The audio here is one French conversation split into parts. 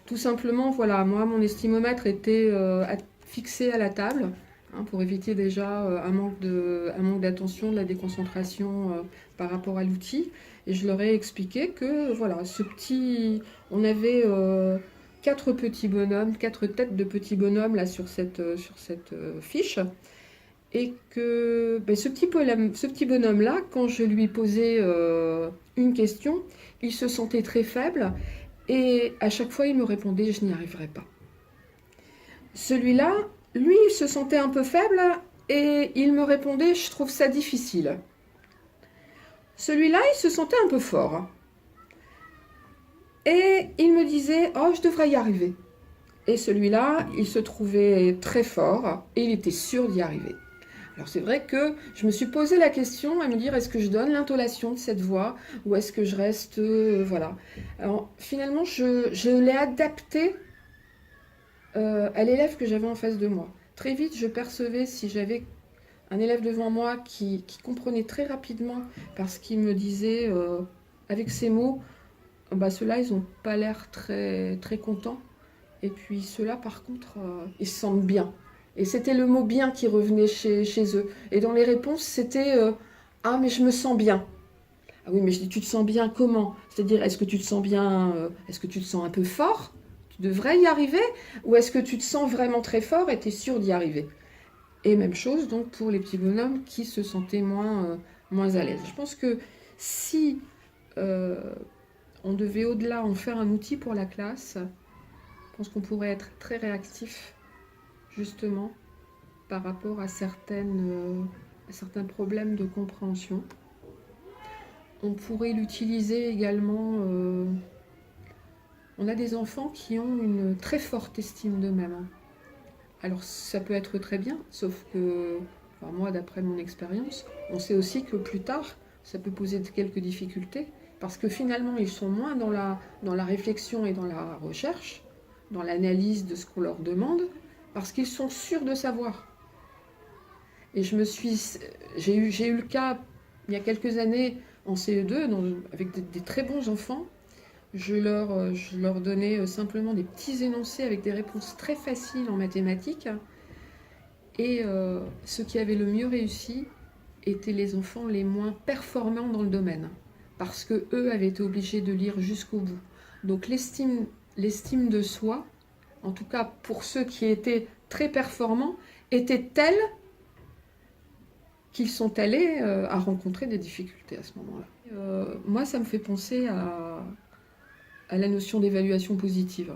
Tout simplement, voilà, moi, mon estimomètre était fixé à la table, hein, pour éviter déjà un manque d'attention, de la déconcentration par rapport à l'outil. Et je leur ai expliqué que, voilà, on avait quatre petits bonhommes, quatre têtes de petits bonhommes là sur cette fiche. Et que ben, ce petit bonhomme-là, quand je lui posais une question, il se sentait très faible et à chaque fois il me répondait je n'y arriverai pas. Celui-là, lui, il se sentait un peu faible et il me répondait je trouve ça difficile. Celui-là, il se sentait un peu fort et il me disait oh je devrais y arriver. Et celui-là, il se trouvait très fort et il était sûr d'y arriver. Alors c'est vrai que je me suis posé la question à me dire est-ce que je donne l'intonation de cette voix ou est-ce que je reste voilà. Alors finalement je l'ai adapté à l'élève que j'avais en face de moi. Très vite je percevais si j'avais un élève devant moi qui comprenait très rapidement parce qu'il me disait avec ses mots bah ceux-là ils n'ont pas l'air très, très contents et puis ceux-là par contre ils se sentent bien. Et c'était le mot bien qui revenait chez eux. Et dans les réponses, c'était ah, mais je me sens bien. Ah oui, mais je dis tu te sens bien comment? C'est-à-dire, est-ce que tu te sens bien, est-ce que tu te sens un peu fort? Tu devrais y arriver? Ou est-ce que tu te sens vraiment très fort et tu es sûr d'y arriver? Et même chose donc pour les petits bonhommes qui se sentaient moins à l'aise. Je pense que si euh, on devait au-delà en faire un outil pour la classe, je pense qu'on pourrait être très réactif justement par rapport à certains problèmes de compréhension. On pourrait l'utiliser également. On a des enfants qui ont une très forte estime d'eux-mêmes. Alors ça peut être très bien, sauf que, enfin, moi d'après mon expérience, on sait aussi que plus tard, ça peut poser quelques difficultés, parce que finalement ils sont moins dans la réflexion et dans la recherche, dans l'analyse de ce qu'on leur demande, parce qu'ils sont sûrs de savoir. Et j'ai eu le cas il y a quelques années en CE2 avec des très bons enfants. Je leur donnais simplement des petits énoncés avec des réponses très faciles en mathématiques. Et ceux qui avaient le mieux réussi étaient les enfants les moins performants dans le domaine, parce que eux avaient été obligés de lire jusqu'au bout. Donc l'estime de soi, en tout cas pour ceux qui étaient très performants, était telle qu'ils sont allés à rencontrer des difficultés à ce moment-là. Moi, ça me fait penser à la notion d'évaluation positive.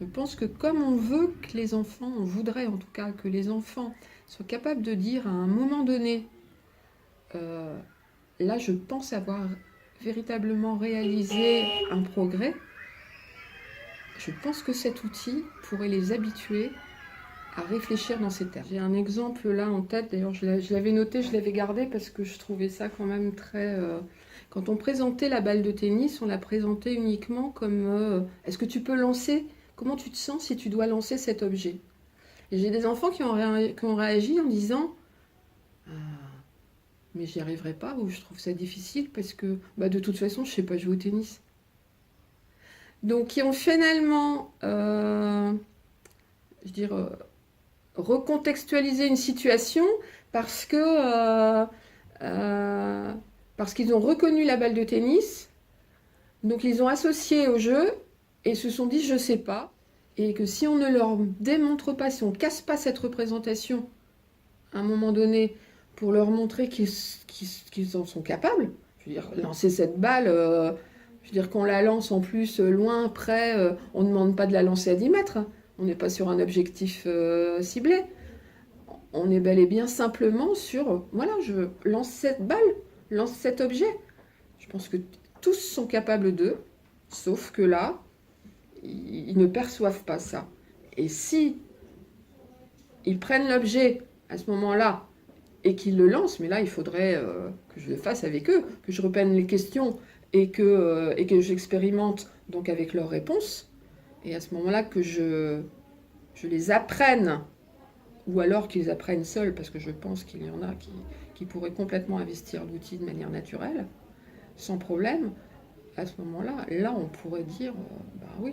Je pense que comme on veut que les enfants, on voudrait en tout cas que les enfants soient capables de dire à un moment donné, euh, là je pense avoir véritablement réalisé un progrès, je pense que cet outil pourrait les habituer à réfléchir dans ces termes. J'ai un exemple là en tête, d'ailleurs je l'avais noté, je l'avais gardé parce que je trouvais ça quand même très... Quand on présentait la balle de tennis, on la présentait uniquement comme est-ce que tu peux lancer? Comment tu te sens si tu dois lancer cet objet? Et j'ai des enfants qui ont réagi en disant ah, mais j'y arriverai pas ou je trouve ça difficile parce que bah, de toute façon je sais pas jouer au tennis. Donc qui ont finalement je veux dire, recontextualisé une situation parce que euh, parce qu'ils ont reconnu la balle de tennis, donc ils ont associé au jeu et se sont dit je sais pas, et que si on ne leur démontre pas, si on casse pas cette représentation à un moment donné pour leur montrer qu'ils en sont capables, je veux dire lancer cette balle, je veux dire qu'on la lance en plus loin, près, on ne demande pas de la lancer à 10 mètres, hein. On n'est pas sur un objectif ciblé. On est bel et bien simplement sur, voilà, je lance cette balle, lance cet objet. Je pense que tous sont capables d'eux, sauf que là, ils ne perçoivent pas ça. Et si ils prennent l'objet à ce moment-là et qu'ils le lancent, mais là, il faudrait que je le fasse avec eux, que je reprenne les questions et que j'expérimente donc avec leurs réponses. Et à ce moment-là, je les apprenne, ou alors qu'ils apprennent seuls, parce que je pense qu'il y en a qui pourraient complètement investir l'outil de manière naturelle, sans problème. À ce moment-là, là, on pourrait dire, bah oui,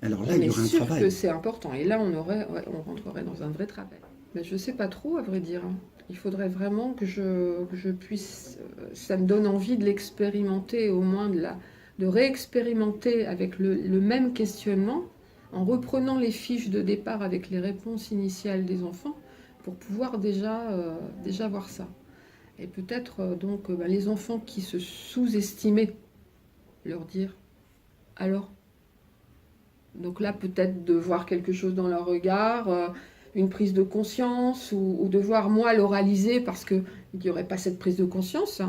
Alors là, On il y est aurait un sûr que travail. c'est important. Et là, on rentrerait dans un vrai travail. Mais je ne sais pas trop, à vrai dire. Il faudrait vraiment que je puisse. Ça me donne envie de l'expérimenter, au moins de réexpérimenter avec le même questionnement, en reprenant les fiches de départ avec les réponses initiales des enfants, pour pouvoir déjà voir ça. Et peut-être les enfants qui se sous-estimaient, leur dire alors. Donc là, peut-être de voir quelque chose dans leur regard, une prise de conscience, ou de voir moi l'oraliser parce qu'il n'y aurait pas cette prise de conscience.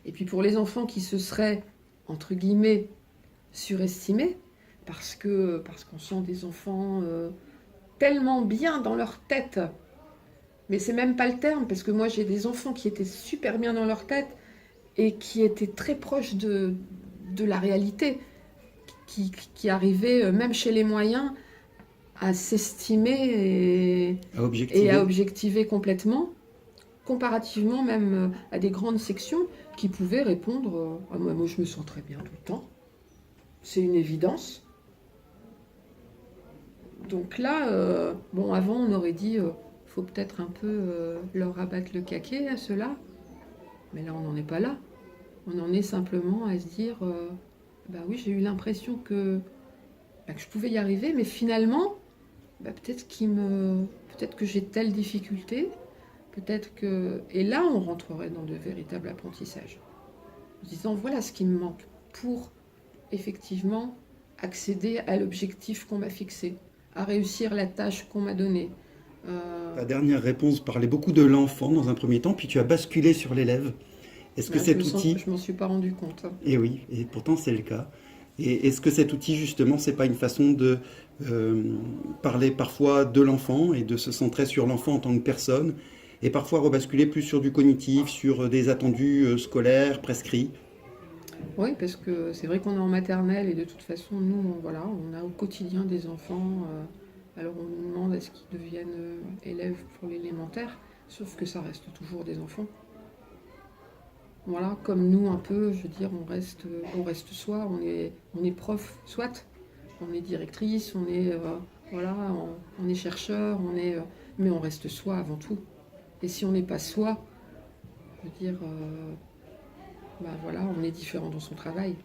Et puis pour les enfants qui se seraient, entre guillemets, surestimés, parce qu'on sent des enfants tellement bien dans leur tête, mais c'est même pas le terme, parce que moi j'ai des enfants qui étaient super bien dans leur tête et qui étaient très proches de la réalité, qui arrivaient, même chez les moyens, à s'estimer À et à objectiver. objectiver complètement, comparativement même à des grandes sections qui pouvaient répondre ah, moi je me sens très bien tout le temps, c'est une évidence. Donc là, bon, avant on aurait dit faut peut-être un peu leur rabattre le caquet à ceux-là, mais là on n'en est pas là. On en est simplement à se dire bah oui, j'ai eu l'impression que je pouvais y arriver, mais finalement, bah, peut-être que j'ai telle difficulté, peut-être que... Et là, on rentrerait dans de véritables apprentissages. En disant, voilà ce qui me manque pour, effectivement, accéder à l'objectif qu'on m'a fixé, à réussir la tâche qu'on m'a donnée. Ta dernière réponse parlait beaucoup de l'enfant dans un premier temps, puis tu as basculé sur l'élève. Est-ce que Là, cet outil, je m'en suis pas rendu compte. et oui, et pourtant c'est le cas, et est-ce que cet outil justement, c'est pas une façon de euh, parler parfois de l'enfant et de se centrer sur l'enfant en tant que personne, et parfois rebasculer plus sur du cognitif, sur des attendus scolaires prescrits? Oui, parce que c'est vrai qu'on est en maternelle et de toute façon, nous, voilà, on a au quotidien des enfants. Alors on nous demande est-ce qu'ils deviennent élèves pour l'élémentaire, sauf que ça reste toujours des enfants. Voilà, comme nous un peu, je veux dire, on reste soi, on est prof, soit, on est directrice, voilà, on est chercheur, mais on reste soi avant tout. Et si on n'est pas soi, je veux dire, bah voilà, on est différent dans son travail.